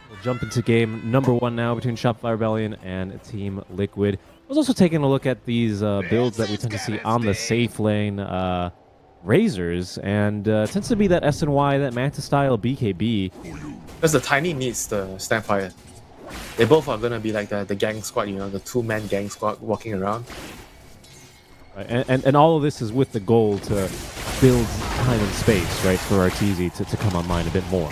We'll jump into game number 1 now between Shopify Rebellion and Team Liquid. I was also taking a look at these builds that we tend to see on the safe lane Razors, and tends to be that SNY, that Manta style BKB. Because the Tiny needs the Snapfire. They both are gonna be like the gang squad, you know, the 2-man gang squad walking around. And all of this is with the goal to build time and space, right, for RTZ to come online a bit more.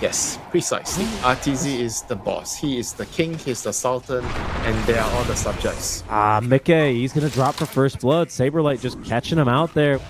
Yes, precisely. RTZ is the boss. He is the king, he's the sultan, and they are all the subjects. Mickey, he's going to drop for first blood. Saberlight just catching him out there.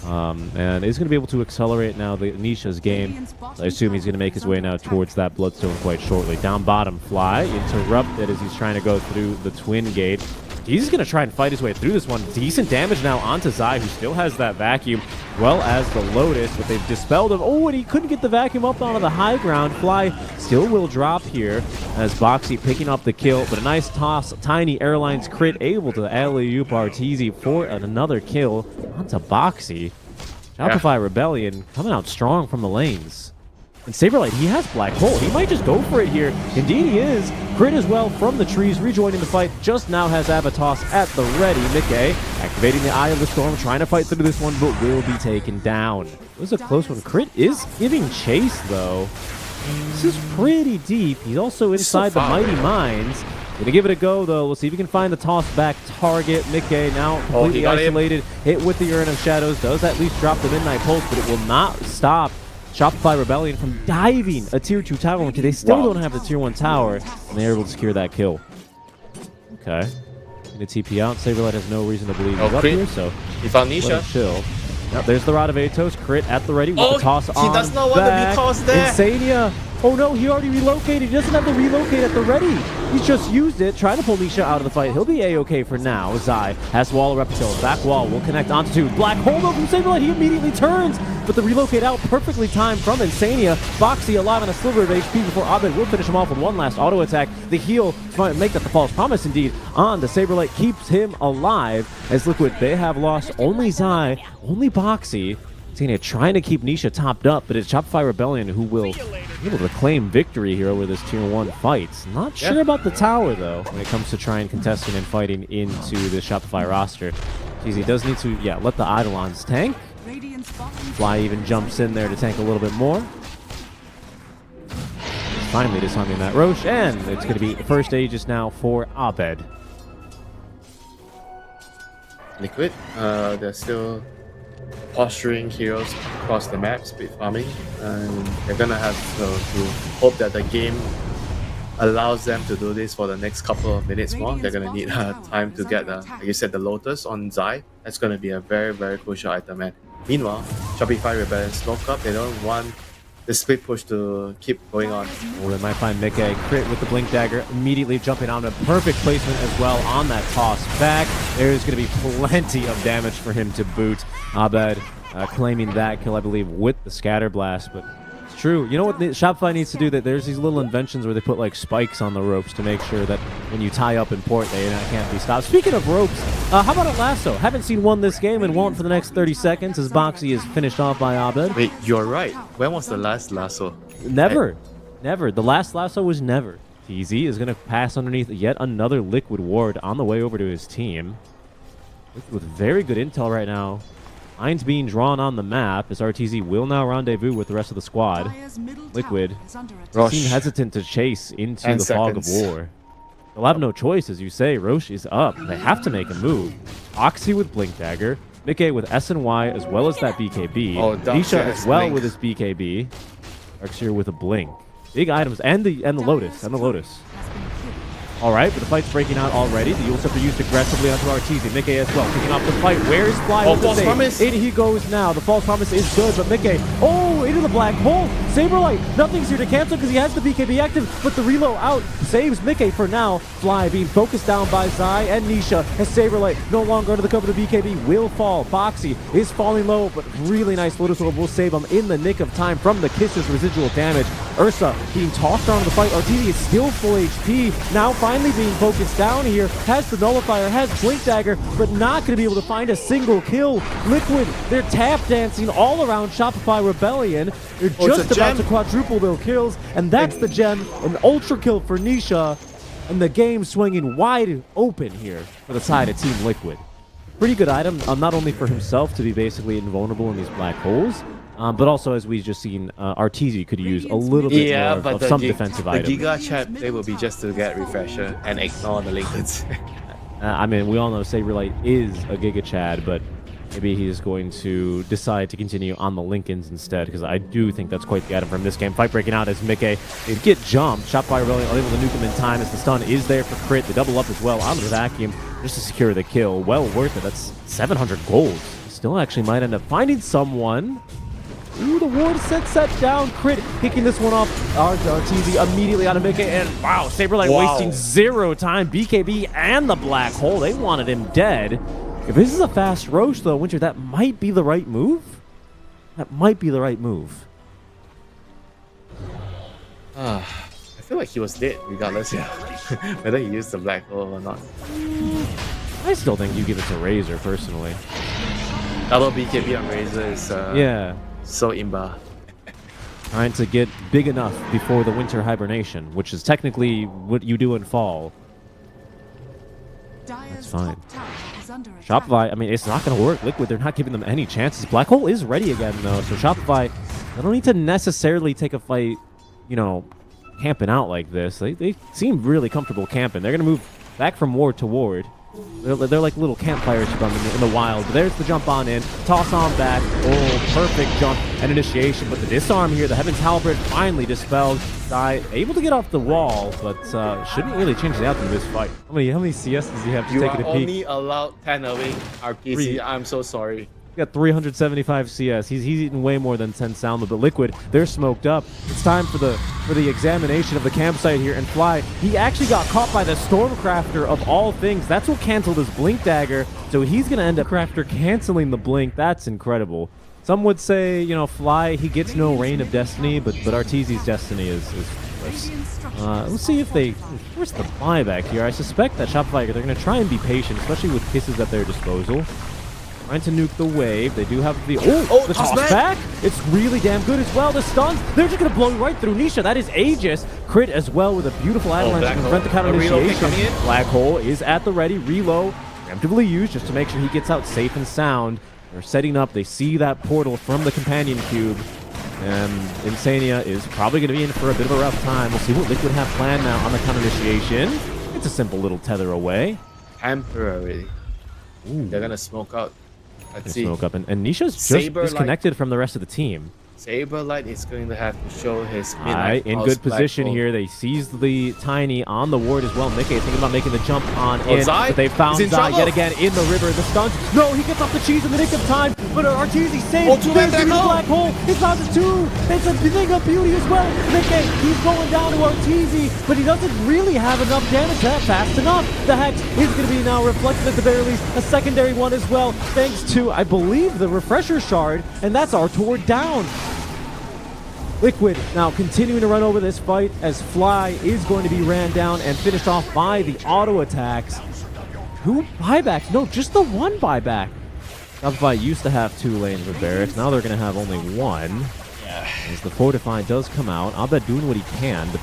And he's going to be able to accelerate now the Nisha's game. I assume he's going to make his way now towards that Bloodstone quite shortly. Down bottom, Fly interrupted as he's trying to go through the Twin Gate. He's going to try and fight his way through this one. Decent damage now onto Zai, who still has that vacuum, as well as the Lotus, but they've dispelled him. Oh, and he couldn't get the vacuum up onto the high ground. Fly still will drop here as Boxy picking up the kill, but a nice toss. Tiny Airlines crit able to alley-oop RTZ for another kill onto Boxy. Shopify Rebellion coming out strong from the lanes. And Saberlight, he has Black Hole. He might just go for it here. Indeed he is. Crit as well from the trees, rejoining the fight. Just now has Avatos at the ready. Mickey activating the Eye of the Storm, trying to fight through this one, but will be taken down. It was a close one. Crit is giving chase, though. This is pretty deep. He's also inside the Mighty Mines. Gonna give it a go, though. We'll see if he can find the toss-back target. Mickey now completely isolated. Hit with the Urn of Shadows. Does at least drop the Midnight Pulse, but it will not stop Shopify Rebellion from diving a tier 2 tower, which they still don't have the tier 1 tower, and they're able to secure that kill. Okay. Gonna TP out. Saberlight has no reason to believe he's up here, so he found Nisha. Chill. Now, there's the Rod of Atos. Crit at the ready with the toss on. He does not want to be tossed there. Insania. Oh no, he already relocated. He doesn't have to relocate at the ready. He's just used it, trying to pull Nisha out of the fight. He'll be A-okay for now. Zai has wall of reptiles. Back wall will connect onto 2. Black hole though from Saberlight. He immediately turns, but the relocate out perfectly timed from Insania. Boxy alive on a sliver of HP before Abed will finish him off with one last auto attack. The heal might make that the false promise indeed on the Saberlight keeps him alive as Liquid, they have lost only Zai, only Boxy. Insania trying to keep Nisha topped up, but it's Shopify Rebellion who will be able to claim victory here over this tier 1 fight. Not sure about the tower, though, when it comes to trying contesting and fighting into the Shopify roster. He does need to, let the Eidolons tank. Fly even jumps in there to tank a little bit more. Finally disarming that Roche, and it's going to be first Aegis now for Abed. Liquid, they're still posturing heroes across the map, speed farming, and they're gonna have to hope that the game allows them to do this for the next couple of minutes more. They're gonna need time to get, like you said, the Lotus on Zai. That's gonna be a very, very crucial item. And meanwhile, Shopify Rebellion smoke up. They don't want the split push to keep going on. Well, they might find Mickey. Crit with the Blink Dagger, immediately jumping on a perfect placement as well on that toss back. There's going to be plenty of damage for him to boot. Abed claiming that kill, I believe, with the Scatter Blast, but it's true. You know what Shopify needs to do? That there's these little inventions where they put like spikes on the ropes to make sure that when you tie up in port, they can't be stopped. Speaking of ropes, how about a lasso? Haven't seen one this game and won't for the next 30 seconds as Boxy is finished off by Abed. Wait, you're right. When was the last lasso? Never. Never. The last lasso was never. TZ is going to pass underneath yet another Liquid ward on the way over to his team. With very good intel right now. Lines being drawn on the map as RTZ will now rendezvous with the rest of the squad. Liquid seem hesitant to chase into the fog of war. They'll have no choice, as you say. Roche is up. They have to make a move. Oxy with Blink Dagger. Mickey with SNY as well as that BKB. Nisha as well with his BKB. Darkseer with a Blink. Big items and the Lotus. All right, but the fight's breaking out already. The Yule Scepter used aggressively onto RTZ. Mickey as well, kicking off the fight. Where is Fly? False promise. In he goes now. The false promise is good, but Mickey, into the black hole. Saberlight, nothing's here to cancel because he has the BKB active, but the reload out saves Mickey for now. Fly being focused down by Zai and Nisha as Saberlight no longer under the cover of the BKB will fall. Boxy is falling low, but really nice Lotus Orb will save him in the nick of time from the Kisses residual damage. Ursa being tossed around the fight. RTZ is still full HP. Now finally being focused down here. Has the Nullifier, has Blink Dagger, but not going to be able to find a single kill. Liquid, they're tap dancing all around Shopify Rebellion. in. They're Oh, it's just a about gem. to quadruple their kills, and that's the gem. An ultra kill for Nisha, and the game swinging wide open here for the side of Team Liquid. Pretty good item, not only for himself to be basically invulnerable in these black holes, but also, as we've just seen, RTZ could use a little bit more of some defensive items. The Giga chat play will be just to get refresher and ignore the Lincolns. I mean, we all know Saberlight is a Giga Chad, but maybe he's going to decide to continue on the Lincolns instead, because I do think that's quite the item from this game. Fight breaking out as Mickey, they get jumped. Shopify Rebellion unable to nuke him in time as the stun is there for crit. They double up as well onto the vacuum just to secure the kill. Well worth it. That's 700 gold. Still actually might end up finding someone. Ooh, the ward set down. Crit kicking this one off. RTZ immediately out of Mickey, and wow, Saberlight wasting 0 time. BKB and the black hole, they wanted him dead. If this is a fast roach, though, Winter, that might be the right move. That might be the right move. I feel like he was dead regardless, yeah. Whether he used the black hole or not. I still think you give it to Razor, personally. Double BKB on Razor is Yeah. so imba. Trying to get big enough before the winter hibernation, which is technically what you do in fall. That's fine. Shopify, I mean, it's not going to work. Liquid, they're not giving them any chances. Black Hole is ready again, though, so Shopify, they don't need to necessarily take a fight, you know, camping out like this. They seem really comfortable camping. They're going to move back from ward to ward. They're like little campfires from in the wild. But there's the jump on in. Toss on back. Oh, perfect jump and initiation. But the disarm here, the Heaven's Halberd finally dispelled. Able to get off the wall, but shouldn't really change the outcome of this fight. How many CS does he have to take it a peek? You are only allowed 10 away, RPC. I'm so sorry. He got 375 CS. He's eaten way more than 10 sound, but Liquid, they're smoked up. It's time for the examination of the campsite here, and Fly, he actually got caught by the Stormcrafter of all things. That's what canceled his Blink Dagger, so he's gonna end up after canceling the Blink. That's incredible. Some would say, you know, Fly, he gets no Reign of Destiny, but Arteezy's Destiny is worse. Let's see if they... Where's the buyback here? I suspect that Shopify, they're going to try and be patient, especially with kisses at their disposal. Trying to nuke the wave. They do have the... Oh, the toss back! It's really damn good as well. The stuns, they're just going to blow right through Nisha. That is Aegis. Crit as well with a beautiful avalanche to prevent the counter initiation. Black Hole is at the ready. Reload, preemptively used just to make sure he gets out safe and sound. They're setting up. They see that portal from the companion cube. And Insania is probably going to be in for a bit of a rough time. We'll see what Liquid have planned now on the counter initiation. It's a simple little tether away. Temporarily. They're going to smoke out. Let's see. Smoke up. And Nisha's just disconnected from the rest of the team. Saberlight is going to have to show his midnight in good position here. They seized the Tiny on the ward as well. Mickey thinking about making the jump on in, but they found Zai yet again in the river. The stuns. No, he gets off the cheese in the nick of time, but Arteezy saves. There's the black hole. He found the 2. It's a thing of beauty as well. Mickey, he's going down to Arteezy, but he doesn't really have enough damage that fast enough. The Hex is going to be now reflected at the very least. A secondary one as well, thanks to, I believe, the refresher shard, and that's our Tord down. Liquid now continuing to run over this fight as Fly is going to be ran down and finished off by the auto attacks. 2 buybacks? No, just the 1 buyback. Shopify used to have 2 lanes with barracks. Now they're going to have only 1. As the Fortify does come out. Abed doing what he can, but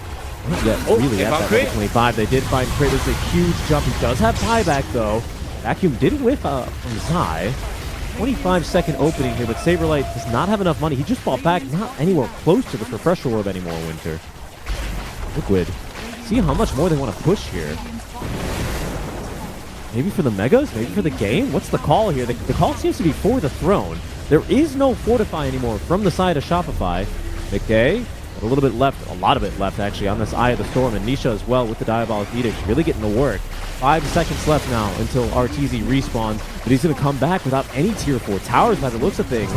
not yet really at that 25. They did find Crit. It's a huge jump. He does have buyback though. Vacuum did whiff from Zai. 25-second opening here, but Saberlight does not have enough money. He just fought back, not anywhere close to the Refresher Orb anymore, Winter. Liquid. See how much more they want to push here. Maybe for the Megas? Maybe for the game? What's the call here? The call seems to be for the throne. There is no Fortify anymore from the side of Shopify. McKay, a little bit left, a lot of it left actually on this Eye of the Storm, and Nisha as well with the Diabolic Edict, really getting to work. 5 seconds left now until RTZ respawns, but he's going to come back without any tier 4 towers by the looks of things.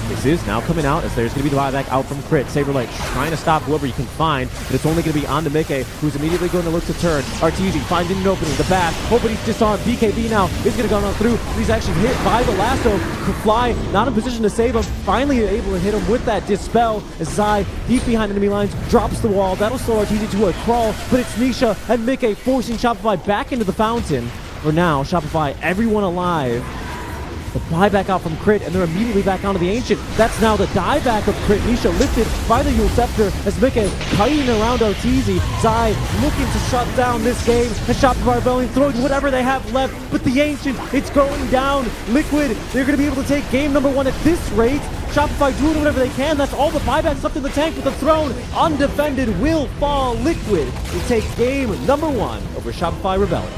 This is now coming out as there's going to be the buyback out from Crit. Saberlight trying to stop whoever he can find, but it's only going to be on to Mickey, who's immediately going to look to turn. RTZ finding an opening, the bash, hoping he's disarmed. BKB now is going to go on through, but he's actually hit by the lasso. Fly not in position to save him, finally able to hit him with that dispel as Zai, deep behind enemy lines, drops the wall. That'll slow RTZ to a crawl, but it's Nisha and Mickey forcing Shopify back into the fountain. For now, Shopify, everyone alive. The buyback out from Crit, and they're immediately back onto the Ancient. That's now the dieback of Crit. Nisha lifted by the Yule Scepter as Mickey kiting around Arteezy. Zai looking to shut down this game. And Shopify Rebellion throwing whatever they have left. But the Ancient, it's going down. Liquid, they're going to be able to take game number 1 at this rate. Shopify doing whatever they can. That's all the buybacks left in the tank, with the throne undefended will fall. Liquid will take game number 1 over Shopify Rebellion.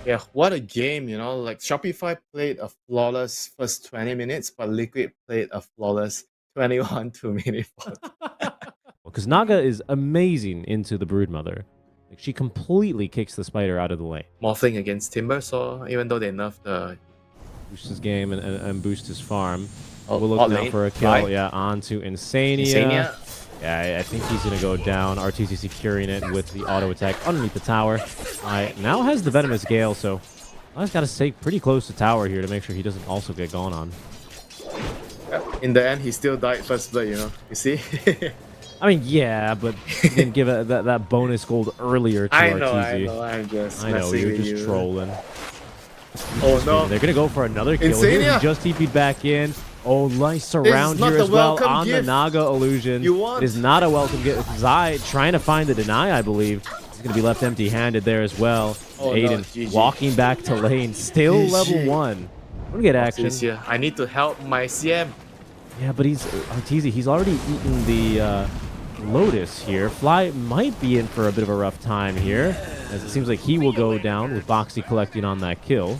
Yeah, what a game, you know. Like Shopify played a flawless first 20 minutes, but Liquid played a flawless 21 2-minute. Because Naga is amazing into the Broodmother. Like, she completely kicks the spider out of the lane. Morphling against Timber, so even though they nerfed the Boost his game and boost his farm. Oh, we'll look bot now lane. for a kill. Right. Yeah, onto Insania. Insania. Yeah, I think he's going to go down. RTC securing it with the auto attack underneath the tower. Now has the Venomous Gale, so I've got to stay pretty close to tower here to make sure he doesn't also get gone on. In the end, he still died first blood, you know. You see? I mean, yeah, but he didn't give that bonus gold earlier to I know, RTZ. I'm just I know, messing you're with just you. trolling. Oh no. They're going to go for another kill. Here, Insania. he just TP'd back in. Oh, nice surround not here the as well welcome on gift the Naga illusion. you want. It is not a welcome gift. Zai trying to find the deny, I believe. He's going to be left empty-handed there as well. Oh, no, Aiden GG. walking back to lane, still GG. level 1. We'll get action. Here. I need to help my CM. Yeah, but he's Arteezy. He's already eaten the Lotus here. Fly might be in for a bit of a rough time here, as it seems like he will go down with Boxy collecting on that kill.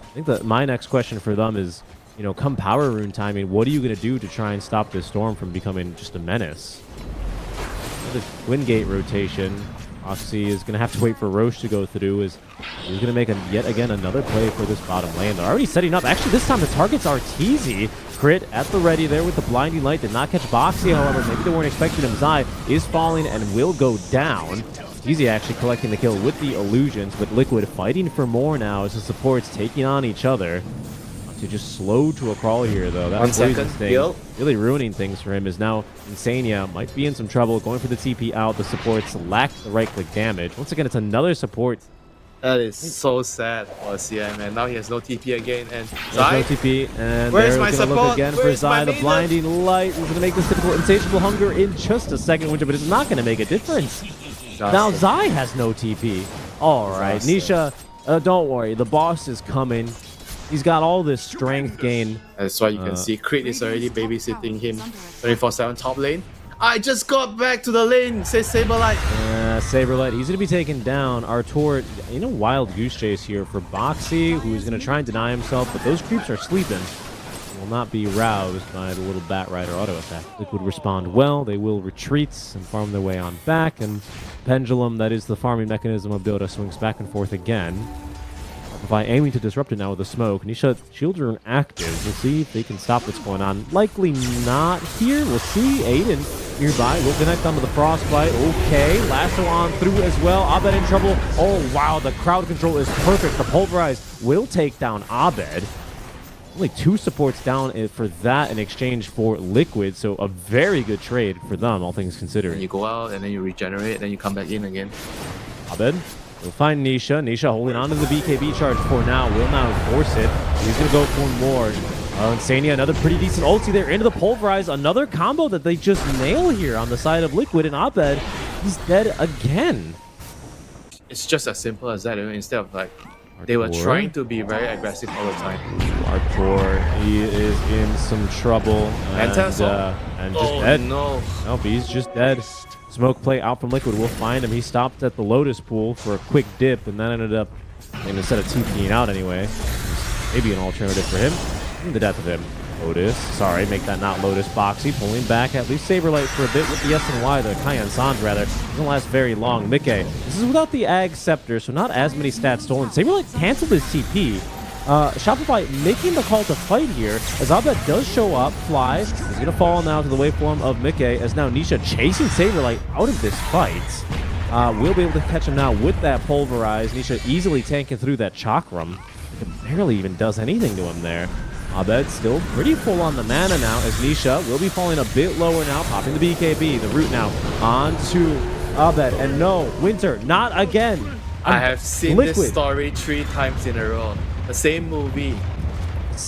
I think that my next question for them is, you know, come power rune timing, what are you going to do to try and stop this storm from becoming just a menace? The Twin Gate rotation. Oxy is going to have to wait for Roche to go through, as he's going to make yet again another play for this bottom lane. They're already setting up. Actually, this time the target's Arteezy. Crit at the ready there with the blinding light. Did not catch Boxy, however. Maybe they weren't expecting him. Zai is falling and will go down. Arteezy actually collecting the kill with the illusions, with Liquid fighting for more now as the supports taking on each other. To just slow to a crawl here, though. That 1 second, poison thing heal. really ruining things for him. Is now Insania might be in some trouble, going for the TP out. The supports lack the right click damage. Once again, it's another support. That is so sad for CM, and now he has no TP again. And There's Zai, no TP, and Where's they're my going to look support? again for Where's Zai. my The maiden? blinding light is going to make this typical insatiable hunger in just a second, Winter, but it's not going to make a difference. Now Zai has no TP. All right, Disaster. Nisha, don't worry. The boss is coming. He's got all this strength gain. that's why you can see Crit is already babysitting him 24/7 top lane. I just got back to the lane, says Saberlight. Saberlight, he's going to be taken down. Artor in a wild goose chase here for Boxy, who's going to try and deny himself, but those creeps are sleeping. Will not be roused by the little Bat Rider auto attack. Liquid respond well. They will retreat and farm their way on back, and Pendulum, that is the farming mechanism of Dota, swings back and forth again. By aiming to disrupt it now with a smoke. Nisha, shields are active. We'll see if they can stop what's going on. Likely not here. We'll see. Aiden nearby will connect onto the Frostbite. Okay, Lasso on through as well. Abed in trouble. Oh, wow, the crowd control is perfect. The Pulverize will take down Abed. Only 2 supports down for that in exchange for Liquid, so a very good trade for them, all things considered. And you go out, and then you regenerate, and then you come back in again. Abed will find Nisha. Nisha holding on to the BKB charge for now. Will now force it. He's going to go for more. Insania, another pretty decent ulti there into the Pulverize. Another combo that they just nail here on the side of Liquid, and Abed, he's dead again. It's just as simple as that. Instead of like, they were Artor. trying to be very aggressive all the time. Artor, he is in some trouble. And just dead. No. Nope, he's just dead. Smoke play out from Liquid. We'll find him. He stopped at the Lotus Pool for a quick dip, and that ended up, and instead of TPing out anyway, maybe an alternative for him. And the death of him. Lotus, sorry, make that not Lotus. Boxy pulling back at least Saberlight for a bit with the S and Y, the Kyan Sans rather. Doesn't last very long. Mickey, this is without the Ag Scepter, so not as many stats stolen. Saberlight canceled his TP. Shopify making the call to fight here as Abed does show up. Fly is going to fall now to the waveform of Mickey, as now Nisha chasing Saberlight out of this fight. We'll be able to catch him now with that Pulverize. Nisha easily tanking through that Chakram. It barely even does anything to him there. Abed still pretty full on the mana now, as Nisha will be falling a bit lower now, popping the BKB. The root now onto Abed, and no, Winter, not again. I have seen Liquid. this story 3 times in a row. The same movie.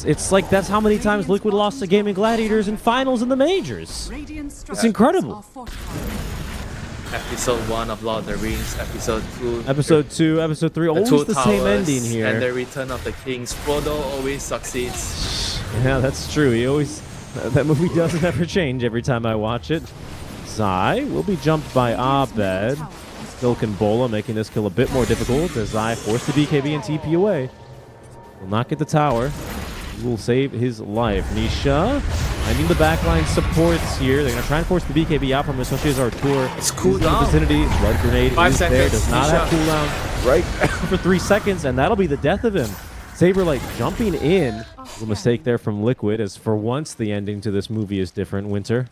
It's like that's how many times Liquid lost to Gaming Gladiators in finals in the majors. It's incredible. Episode 1 of Lord of the Rings, Episode 2. Episode 2, Episode 3, always the same ending here. And the Return of the Kings. Frodo always succeeds. Yeah, that's true. He always... That movie doesn't ever change every time I watch it. Zai will be jumped by Abed. Silk and Bola making this kill a bit more difficult as Zai forced the BKB and TP away. Will not get the tower. He will save his life. Nisha finding the backline supports here. They're going to try and force the BKB out from him, especially as Artur It's cooldown. in the vicinity. Blood grenade 5 is seconds. there. Does not have cooldown. Right for 3 seconds, and that'll be the death of him. Saberlight jumping in. A little mistake there from Liquid, as for once the ending to this movie is different. Winter.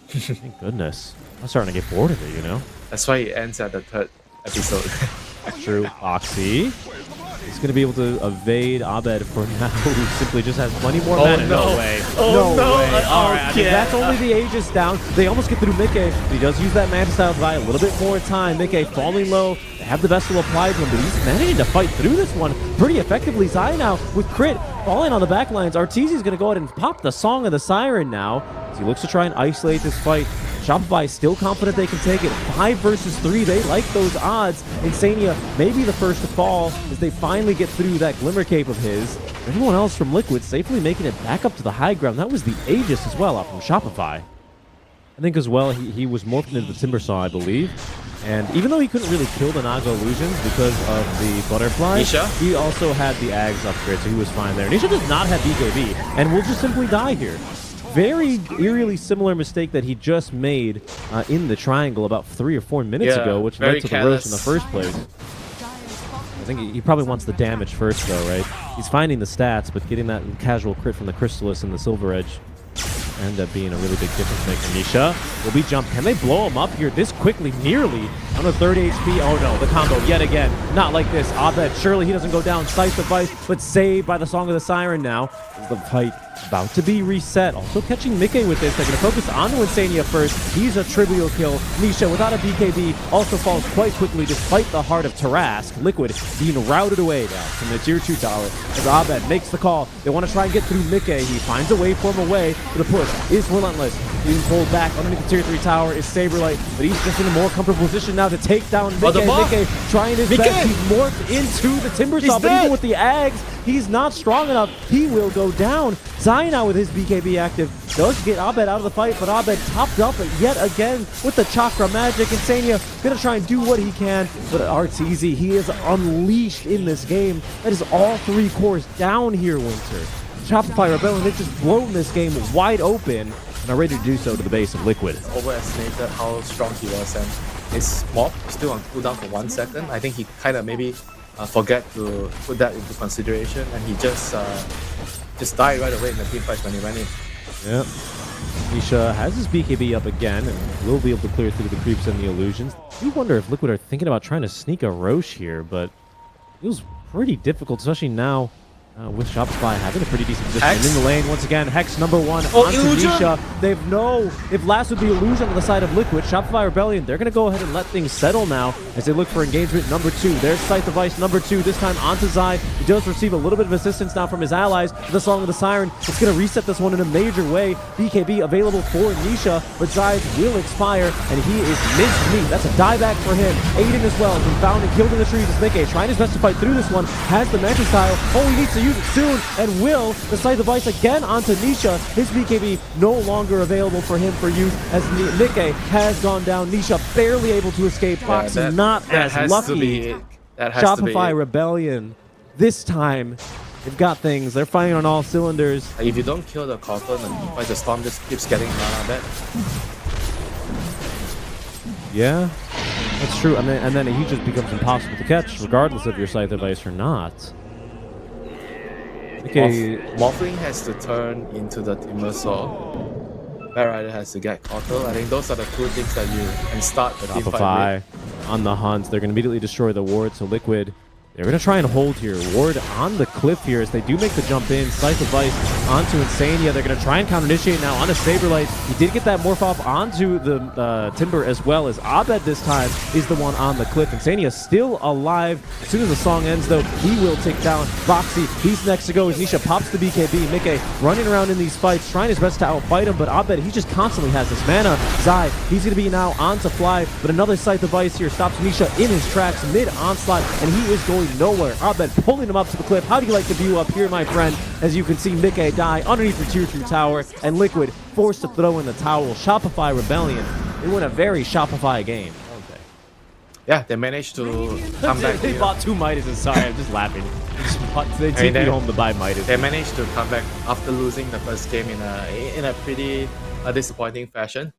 Thank goodness. I'm starting to get bored of it, you know? That's why it ends at the 3rd episode. True. Oxy. He's going to be able to evade Abed for now, who simply just has plenty more mana. No way. Oh, no. way. All right. I mean, yeah. that's only the Aegis down. They almost get through Mickey. He does use that Manta Style to buy a little bit more time. Mickey falling low. They have the Vestal applied to him, but he's managing to fight through this one pretty effectively. Zai now with crit falling on the back lines. Arteezy's going to go ahead and pop the Song of the Siren now as he looks to try and isolate this fight. Shopify still confident they can take it. 5 versus 3. They like those odds. Insania may be the first to fall as they finally get through that Glimmer Cape of his. Everyone else from Liquid safely making it back up to the high ground. That was the Aegis as well out from Shopify. I think as well he was morphed into the Timbersaw, I believe. And even though he couldn't really kill the Naga illusions because of the butterfly, Nisha? he also had the Ags upgrade, so he was fine there. Nisha does not have BKB and will just simply die here. Very eerily similar mistake that he just made in the triangle about 3 or 4 minutes ago, which led to the roast in the first place. I think he probably wants the damage first, though, right? He's finding the stats, but getting that casual crit from the Crystallis and the Silver Edge end up being a really big difference maker. Nisha will be jumped. Can they blow him up here this quickly? Nearly on a 30 HP. Oh no, the combo yet again. Not like this. Abed, surely he doesn't go down. Slice the Vice, but saved by the Song of the Siren now. Is the fight about to be reset. Also catching Mickey with this. They're going to focus on Insania first. He's a trivial kill. Nisha without a BKB also falls quite quickly despite the heart of Tarask. Liquid being routed away now from the tier 2 tower. As Abed makes the call. They want to try and get through Mickey. He finds a waveform away. The push is relentless. Being pulled back underneath the tier 3 tower is Saberlight, but he's just in a more comfortable position now to take down Mickey. Mickey trying his best. He's morphed into the Timbersaw, but even with the Ags, he's not strong enough. He will go down. Zai now with his BKB active does get Abed out of the fight, but Abed topped up yet again with the Chakra Magic. Insania gonna try and do what he can, but Arteezy, he is unleashed in this game. That is all 3 cores down here, Winter. Shopify Rebellion, they've just blown this game wide open and are ready to do so to the base of Liquid. Overestimated how strong he was, and his mob still on cooldown for 1 second. I think he kind of maybe forget to put that into consideration, and he just died right away in the team fight when he went in. Yep. Nisha has his BKB up again and will be able to clear through the creeps and the illusions. I do wonder if Liquid are thinking about trying to sneak a Roche here, but it feels pretty difficult, especially now with Shopify having a pretty decent position. Hex? In the lane once again. Hex number 1 onto illusion? Nisha. They've lasted the illusion on the side of Liquid. Shopify Rebellion, they're going to go ahead and let things settle now as they look for engagement number 2. There's Scythe Device number 2, this time onto Zai. He does receive a little bit of assistance now from his allies. The Song of the Siren, it's going to reset this one in a major way. BKB available for Nisha, but Zai's will expire, and he is mid-meat. That's a dieback for him. Aiden as well has been found and killed in the trees as Mickey trying his best to fight through this one. Has the Manta Style. Oh, he needs to use it soon, and will. The Scythe Device again onto Nisha. His BKB no longer available for him for use as Mickey has gone down. Nisha barely able to escape. Fox not as lucky. Shopify Rebellion. This time, they've got things. They're fighting on all cylinders. If you don't kill the Cotton, the Storm just keeps getting mana back. Yeah, that's true. And then he just becomes impossible to catch, regardless of your Scythe Device or not. Okay. Morphling has to turn into the Timbersaw. Bear Rider has to get Cottle. I think those are the 2 things that you can start the team fight with. On the hunt. They're going to immediately destroy the ward, so Liquid, they're going to try and hold here. Ward on the cliff here as they do make the jump in. Scythe Device onto Insania. They're going to try and counter-initiate now onto Saberlight. He did get that morph off onto the Timber as well, as Abed this time is the one on the cliff. Insania still alive. As soon as the song ends, though, he will take down Boxy. He's next to go as Nisha pops the BKB. Mickey running around in these fights, trying his best to outfight him, but Abed, he just constantly has this mana. Zai, he's going to be now on to fly, but another Scythe device here stops Nisha in his tracks mid-onslaught, and he is going nowhere. Abed pulling him up to the cliff. How do you like the view up here, my friend? As you can see, Mickey die underneath the tier 2 tower, and Liquid forced to throw in the towel. Shopify Rebellion. They win a very Shopify game. Okay. Yeah, they managed to come back. They bought 2 Midases. Sorry, I'm just laughing. They take me home to buy Midas. They managed to come back after losing the first game in a pretty disappointing fashion.